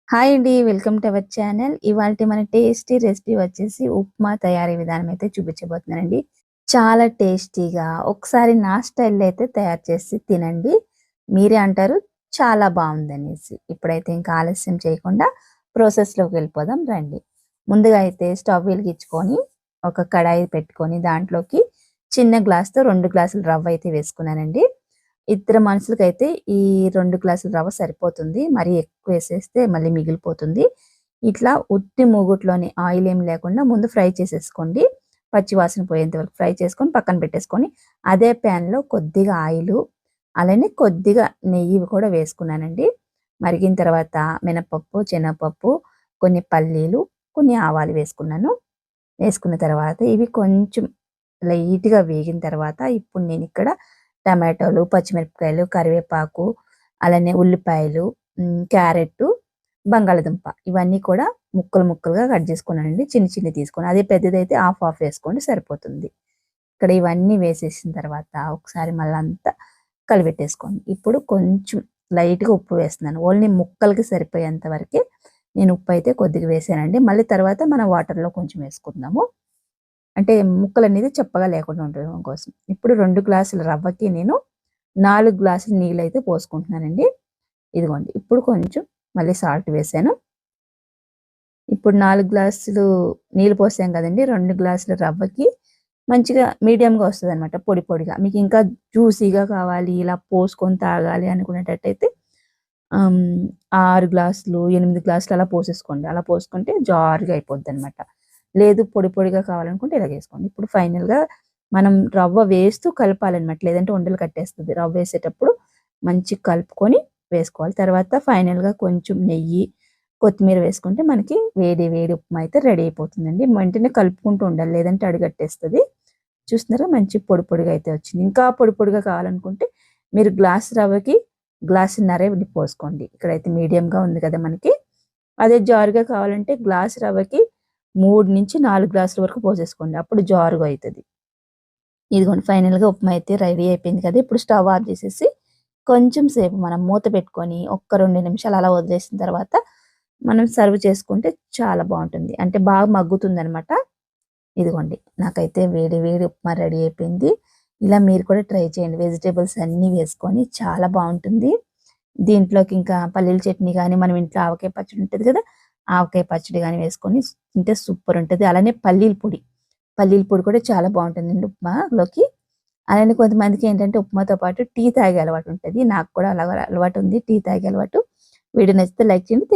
Hi అండి. Welcome to our channel. ఇవాల్టి మన టేస్టీ రెసిపీ వచ్చేసి ఉప్మా తయారీ విధానం అయితే చూపించబోతున్నానండి. చాలా టేస్టీగా ఒకసారి నా స్టైల్‌లో అయితే తయారు చేసి తినండి. మీరే అంటారు చాలా బావుందనేసి. ఇప్పుడైతే ఇంకా ఆలస్యం చేయకుండా ప్రాసెస్‌లోకి వెళ్ళిపోదాం రండి. ముందుగా అయితే స్టవ్ వెలిగించుకొని ఒక కడాయి పెట్టుకొని దాంట్లోకి చిన్న గ్లాస్‌తో 2 గ్లాసులు రవ్వ అయితే వేసుకున్నానండి. ఇద్దరు మనుషులకైతే ఈ 2 గ్లాసుల రవ్వ సరిపోతుంది. మరీ ఎక్కువేసేస్తే మళ్ళీ మిగిలిపోతుంది. ఇట్లా ఉత్తి మూగుట్లోని ఆయిల్ ఏమి లేకుండా ముందు ఫ్రై చేసేసుకోండి. పచ్చి వాసన పోయేంత వరకు ఫ్రై చేసుకొని పక్కన పెట్టేసుకొని, అదే ప్యాన్‌లో కొద్దిగా ఆయిలు, అలానే కొద్దిగా నెయ్యి కూడా వేసుకున్నానండి. మరిగిన తర్వాత మినపప్పు, శనగపప్పు, కొన్ని పల్లీలు, కొన్ని ఆవాలు వేసుకున్నాను. వేసుకున్న తర్వాత ఇవి కొంచెం లైట్‌గా వేగిన తర్వాత ఇప్పుడు నేనిక్కడ టమాటోలు, పచ్చిమిరపకాయలు, కరివేపాకు, అలానే ఉల్లిపాయలు, క్యారెట్టు, బంగాళదుంప ఇవన్నీ కూడా ముక్కలు ముక్కలుగా కట్ చేసుకున్నానండి. చిన్ని చిన్నవి తీసుకొని. అదే పెద్దదైతే హాఫ్ హాఫ్ వేసుకోండి సరిపోతుంది. ఇక్కడ ఇవన్నీ వేసేసిన తర్వాత ఒకసారి మళ్ళంతా కలిపెట్టేసుకోండి. ఇప్పుడు కొంచెం లైట్‌గా ఉప్పు వేస్తున్నాను. ఓన్లీ ముక్కలకి సరిపోయేంత వరకే నేను ఉప్పయితే కొద్దిగా వేసానండి. మళ్ళీ తర్వాత మనం వాటర్‌లో కొంచెం వేసుకుందాము. అంటే ముక్కలనేది చప్పగా లేకుండా ఉండడం కోసం. ఇప్పుడు 2 గ్లాసుల రవ్వకి నేను 4 గ్లాసుల నీళ్ళైతే పోసుకుంటున్నానండి. ఇదిగోండి. ఇప్పుడు కొంచెం మళ్ళీ సాల్ట్ వేసాను. ఇప్పుడు 4 గ్లాసులు నీళ్ళు పోసాం కదండీ! 2 గ్లాసుల రవ్వకి మంచిగా మీడియంగా వస్తదనమాట పొడి పొడిగా. మీకు ఇంకా జ్యూసీగా కావాలి, ఇలా పోసుకొని తాగాలి అనుకునేటట్టయితే 6 గ్లాసులు, 8 గ్లాసులు అలా పోసేసుకోండి. అలా పోసుకుంటే జారుగా అయిపోద్దనమాట. లేదు పొడి పొడిగా కావాలనుకుంటే ఇలాగేసుకోండి. ఇప్పుడు ఫైనల్‌గా మనం రవ్వ వేస్తూ కలపాలనమాట. లేదంటే ఉండలు కట్టేస్తది. రవ్వ వేసేటప్పుడు మంచిగా కలుపుకొని వేసుకోవాలి. తర్వాత ఫైనల్‌గా కొంచెం నెయ్యి, కొత్తిమీర వేసుకుంటే మనకి వేడి వేడి ఉప్మా అయితే రెడీ అయిపోతుందండి. వెంటనే కలుపుకుంటూ ఉండాలి. లేదంటే అడుగట్టేస్తది. చూస్తున్నారా మంచి పొడి పొడిగా అయితే వచ్చింది. ఇంకా పొడి పొడిగా కావాలనుకుంటే మీరు గ్లాస్ రవ్వకి గ్లాసున్నర పోసుకోండి. ఇక్కడైతే మీడియంగా ఉంది కదా మనకి. అదే జారుగా కావాలంటే గ్లాస్ రవ్వకి 3-4 గ్లాసుల వరకు పోసేసుకోండి. అప్పుడు జారుగా అయితది. ఇదిగోండి ఫైనల్‌గా ఉప్మా అయితే రెడీ అయిపోయింది కదా! ఇప్పుడు స్టవ్ ఆఫ్ చేసేసి కొంచెం సేపు మనం మూత పెట్టుకొని ఒక్క 2 నిమిషాలు అలా వదిలేసిన తర్వాత మనం సర్వ్ చేసుకుంటే చాలా బావుంటుంది. అంటే బాగా మగ్గుతుందనమాట. ఇదిగోండి నాకైతే వేడి వేడి ఉప్మా రెడీ అయిపోయింది. ఇలా మీరు కూడా ట్రై చేయండి. వెజిటబుల్స్ అన్నీ వేసుకొని చాలా బావుంటుంది. దీంట్లోకి ఇంకా పల్లీల చట్నీ గాని, మనం ఇంట్లో ఆవకాయ పచ్చడి ఉంటది కదా! ఆవకాయ పచ్చడి గాని వేసుకొని తింటే సూపర్ ఉంటది. అలానే పల్లీల పొడి. పల్లీల పొడి కూడా చాలా బావుంటుందండి ఉప్మాలోకి. అలానే కొంతమందికి ఏంటంటే ఉప్మాతో పాటు టీ తాగే అలవాటు ఉంటది. నాకు కూడా అలవాటు ఉంది. టీ తాగే అలవాటు. వీడియో నచ్చితే లైక్ చేయండి.